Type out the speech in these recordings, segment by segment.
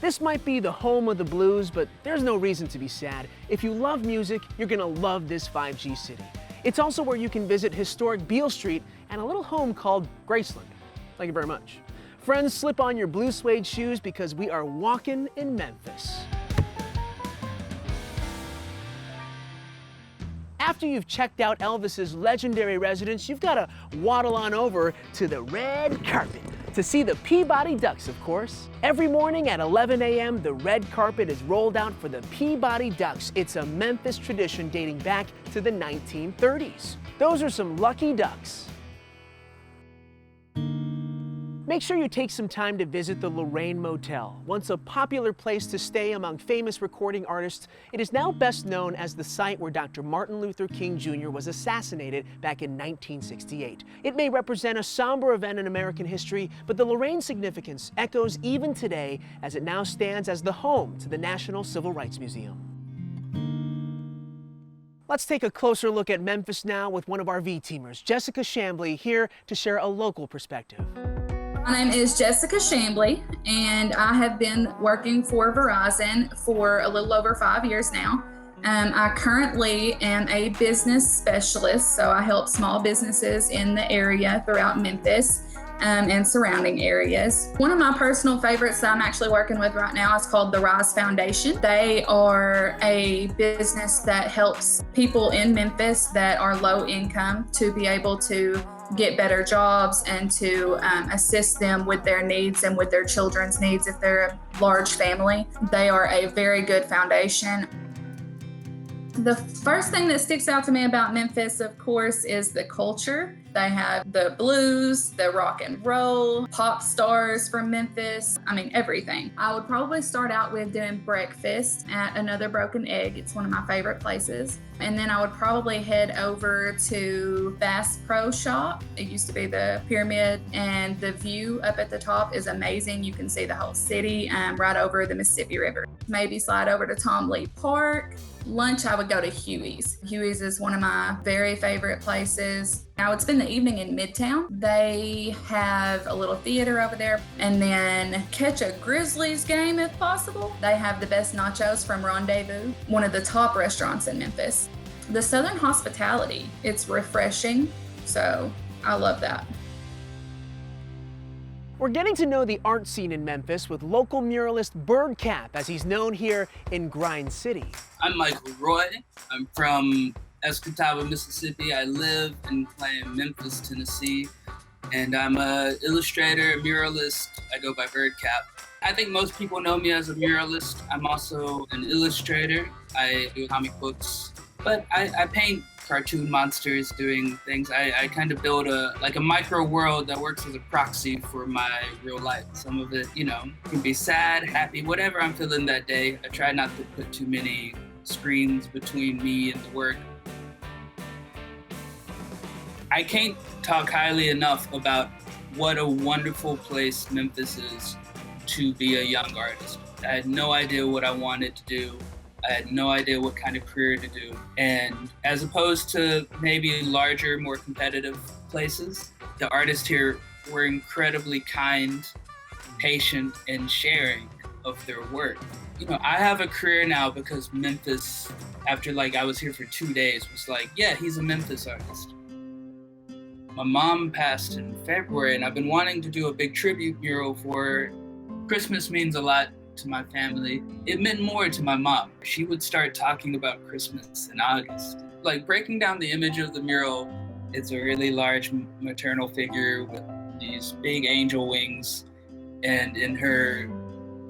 This might be the home of the blues, but there's no reason to be sad. If you love music, you're gonna love this 5G city. It's also where you can visit historic Beale Street and a little home called Graceland. Thank you very much. Friends, slip on your blue suede shoes because we are walking in Memphis. After you've checked out Elvis's legendary residence, you've got to waddle on over to the red carpet to see the Peabody Ducks, of course. Every morning at 11 a.m., the red carpet is rolled out for the Peabody Ducks. It's a Memphis tradition dating back to the 1930s. Those are some lucky ducks. Make sure you take some time to visit the Lorraine Motel. Once a popular place to stay among famous recording artists, it is now best known as the site where Dr. Martin Luther King Jr. was assassinated back in 1968. It may represent a somber event in American history, but the Lorraine significance echoes even today as it now stands as the home to the National Civil Rights Museum. Let's take a closer look at Memphis now with one of our V-teamers, Jessica Chambly, here to share a local perspective. My name is Jessica Chambly, and I have been working for Verizon for a little over 5 years now. I currently am a business specialist, so I help small businesses in the area throughout Memphis and surrounding areas. One of my personal favorites that I'm actually working with right now is called the Rise Foundation. They are a business that helps people in Memphis that are low income to be able to get better jobs and to assist them with their needs and with their children's needs if they're a large family. They are a very good foundation. The first thing that sticks out to me about Memphis, of course, is the culture. They have the blues, the rock and roll, pop stars from Memphis. I mean, everything. I would probably start out with doing breakfast at Another Broken Egg. It's one of my favorite places. And then I would probably head over to Bass Pro Shop. It used to be the Pyramid, and the view up at the top is amazing. You can see the whole city right over the Mississippi River. Maybe slide over to Tom Lee Park. Lunch, I would go to Huey's. Huey's is one of my very favorite places. I would spend the evening in Midtown. They have a little theater over there, and then catch a Grizzlies game if possible. They have the best nachos from Rendezvous, one of the top restaurants in Memphis. The Southern hospitality, it's refreshing, so I love that. We're getting to know the art scene in Memphis with local muralist Birdcap, as he's known here in Grind City. I'm Michael Roy. I'm from Escatawba, Mississippi. I live and play in Memphis, Tennessee. And I'm an illustrator, a muralist. I go by Birdcap. I think most people know me as a muralist. I'm also an illustrator. I do comic books, but I paint cartoon monsters doing things. I kind of build a micro world that works as a proxy for my real life. Some of it, can be sad, happy, whatever I'm feeling that day. I try not to put too many screens between me and the work. I can't talk highly enough about what a wonderful place Memphis is to be a young artist. I had no idea what I wanted to do. I had no idea what kind of career to do. And as opposed to maybe larger, more competitive places, the artists here were incredibly kind, patient, and sharing of their work. I have a career now because Memphis, after I was here for 2 days, was like, yeah, he's a Memphis artist. My mom passed in February, and I've been wanting to do a big tribute mural for her. Christmas means a lot to my family. It meant more to my mom. She would start talking about Christmas in August. Breaking down the image of the mural, it's a really large maternal figure with these big angel wings, and in her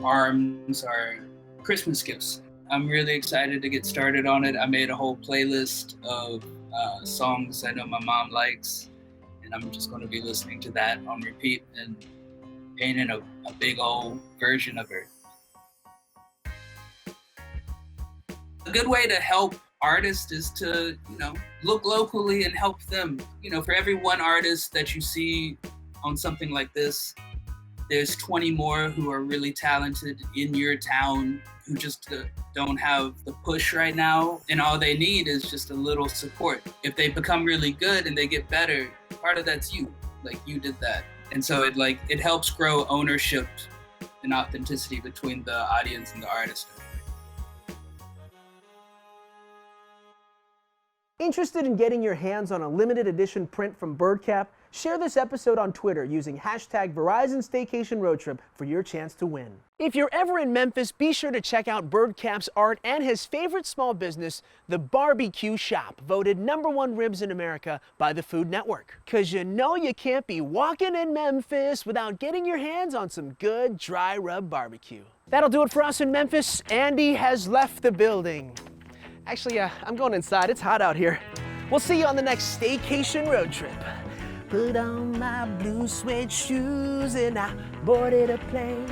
arms are Christmas gifts. I'm really excited to get started on it. I made a whole playlist of songs I know my mom likes, and I'm just going to be listening to that on repeat and painting a big old version of her. A good way to help artists is to, look locally and help them. For every one artist that you see on something like this, there's 20 more who are really talented in your town who just don't have the push right now. And all they need is just a little support. If they become really good and they get better, part of that's you. You did that. And so it helps grow ownership an authenticity between the audience and the artist. Interested in getting your hands on a limited edition print from Birdcap? Share this episode on Twitter using hashtag Verizon Staycation Road Trip for your chance to win. If you're ever in Memphis, be sure to check out Birdcap's art and his favorite small business, the Barbecue Shop, voted #1 ribs in America by the Food Network. 'Cause you know you can't be walking in Memphis without getting your hands on some good dry rub barbecue. That'll do it for us in Memphis. Andy has left the building. Actually, I'm going inside. It's hot out here. We'll see you on the next Staycation Road Trip. Put on my blue suede shoes and I boarded a plane.